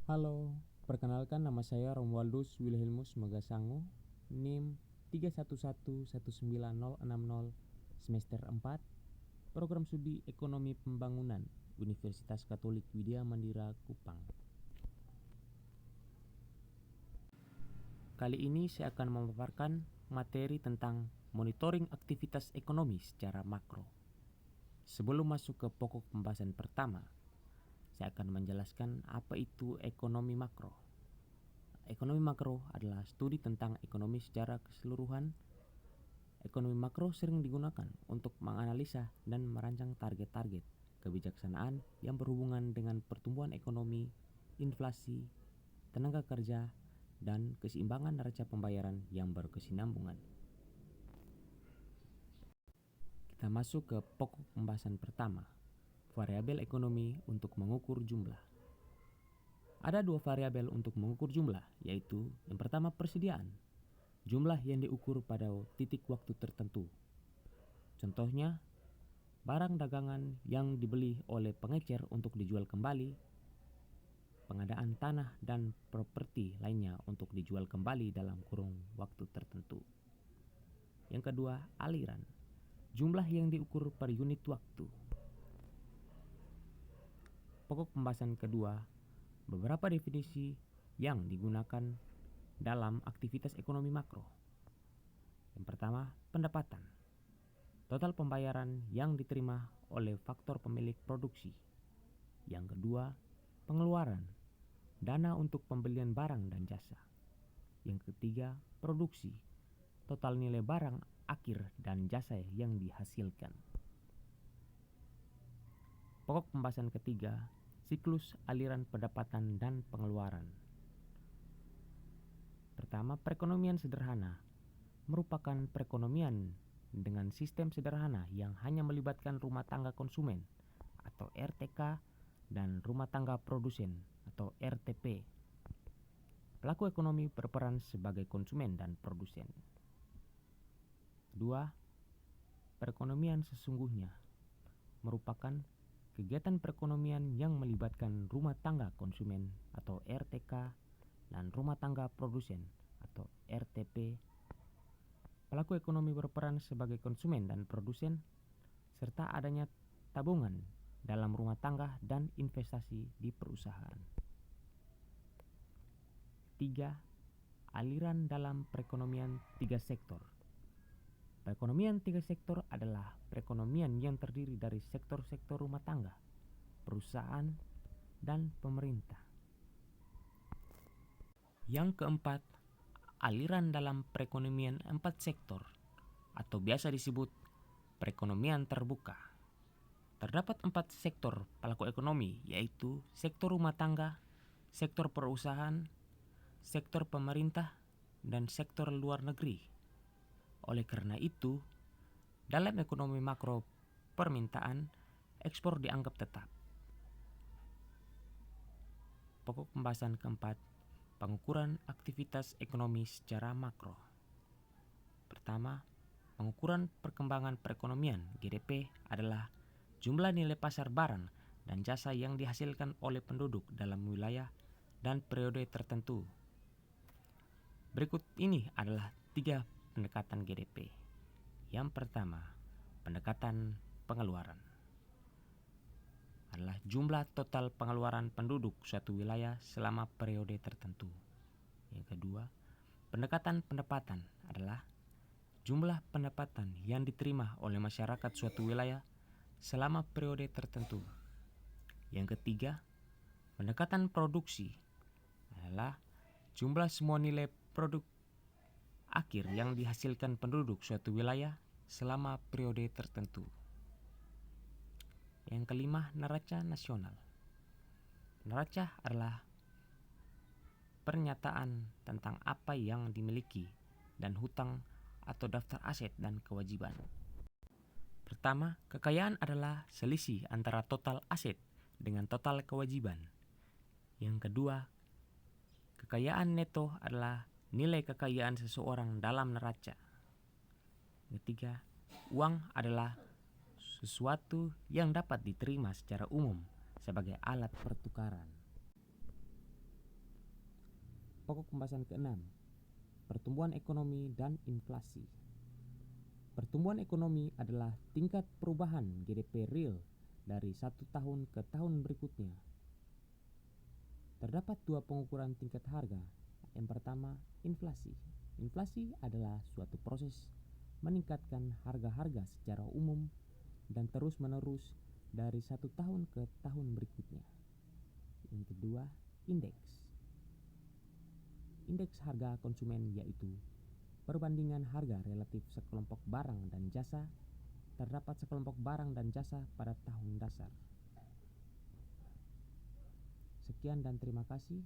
Halo, perkenalkan nama saya Romualdus Wilhelmus Magasango, NIM 3111960 semester 4, Program Studi Ekonomi Pembangunan, Universitas Katolik Widya Mandira Kupang. Kali ini saya akan memaparkan materi tentang monitoring aktivitas ekonomi secara makro. Sebelum masuk ke pokok pembahasan pertama, saya akan menjelaskan apa itu ekonomi makro. Ekonomi makro adalah studi tentang ekonomi secara keseluruhan. Ekonomi makro sering digunakan untuk menganalisa dan merancang target-target kebijaksanaan yang berhubungan dengan pertumbuhan ekonomi, inflasi, tenaga kerja, dan keseimbangan neraca pembayaran yang berkesinambungan. Kita masuk ke pokok pembahasan pertama, variabel ekonomi untuk mengukur jumlah. Ada dua variabel untuk mengukur jumlah, yaitu yang pertama persediaan, jumlah yang diukur pada titik waktu tertentu. Contohnya, barang dagangan yang dibeli oleh pengecer untuk dijual kembali, pengadaan tanah dan properti lainnya untuk dijual kembali dalam kurun waktu tertentu. Yang kedua, aliran, jumlah yang diukur per unit waktu. Pokok pembahasan kedua, beberapa definisi yang digunakan dalam aktivitas ekonomi makro. Yang pertama, pendapatan, total pembayaran yang diterima oleh faktor pemilik produksi. Yang kedua, pengeluaran, dana untuk pembelian barang dan jasa. Yang ketiga, produksi, total nilai barang akhir dan jasa yang dihasilkan. Pokok pembahasan ketiga, siklus aliran pendapatan dan pengeluaran. Pertama, perekonomian sederhana merupakan perekonomian dengan sistem sederhana yang hanya melibatkan rumah tangga konsumen atau RTK dan rumah tangga produsen atau RTP. Pelaku ekonomi berperan sebagai konsumen dan produsen. Kedua, perekonomian sesungguhnya merupakan kegiatan perekonomian yang melibatkan rumah tangga konsumen atau RTK dan rumah tangga produsen atau RTP. Pelaku ekonomi berperan sebagai konsumen dan produsen, serta adanya tabungan dalam rumah tangga dan investasi di perusahaan. 3. Aliran dalam perekonomian tiga sektor. Perekonomian tiga sektor adalah perekonomian yang terdiri dari sektor-sektor rumah tangga, perusahaan, dan pemerintah. Yang keempat, aliran dalam perekonomian empat sektor atau biasa disebut perekonomian terbuka. Terdapat empat sektor pelaku ekonomi, yaitu sektor rumah tangga, sektor perusahaan, sektor pemerintah, dan sektor luar negeri. Oleh karena itu, dalam ekonomi makro permintaan, ekspor dianggap tetap. Pokok pembahasan keempat, pengukuran aktivitas ekonomi secara makro. Pertama, pengukuran perkembangan perekonomian GDP adalah jumlah nilai pasar barang dan jasa yang dihasilkan oleh penduduk dalam wilayah dan periode tertentu. Berikut ini adalah 3 pendekatan GDP. Yang pertama, pendekatan pengeluaran adalah jumlah total pengeluaran penduduk suatu wilayah selama periode tertentu. Yang kedua, pendekatan pendapatan adalah jumlah pendapatan yang diterima oleh masyarakat suatu wilayah selama periode tertentu. Yang ketiga, pendekatan produksi adalah jumlah semua nilai produk akhir yang dihasilkan penduduk suatu wilayah selama periode tertentu. Yang kelima, neraca nasional. Neraca adalah pernyataan tentang apa yang dimiliki dan hutang atau daftar aset dan kewajiban. Pertama, kekayaan adalah selisih antara total aset dengan total kewajiban. Yang kedua, kekayaan neto adalah nilai kekayaan seseorang dalam neraca. Ketiga, uang adalah sesuatu yang dapat diterima secara umum sebagai alat pertukaran. Pokok pembahasan ke-6, pertumbuhan ekonomi dan inflasi. Pertumbuhan ekonomi adalah tingkat perubahan GDP real dari satu tahun ke tahun berikutnya. Terdapat dua pengukuran tingkat harga. Yang pertama, inflasi. Inflasi adalah suatu proses meningkatkan harga-harga secara umum dan terus-menerus dari satu tahun ke tahun berikutnya. Yang kedua, indeks. Indeks harga konsumen yaitu perbandingan harga relatif sekelompok barang dan jasa terdapat sekelompok barang dan jasa pada tahun dasar. Sekian dan terima kasih.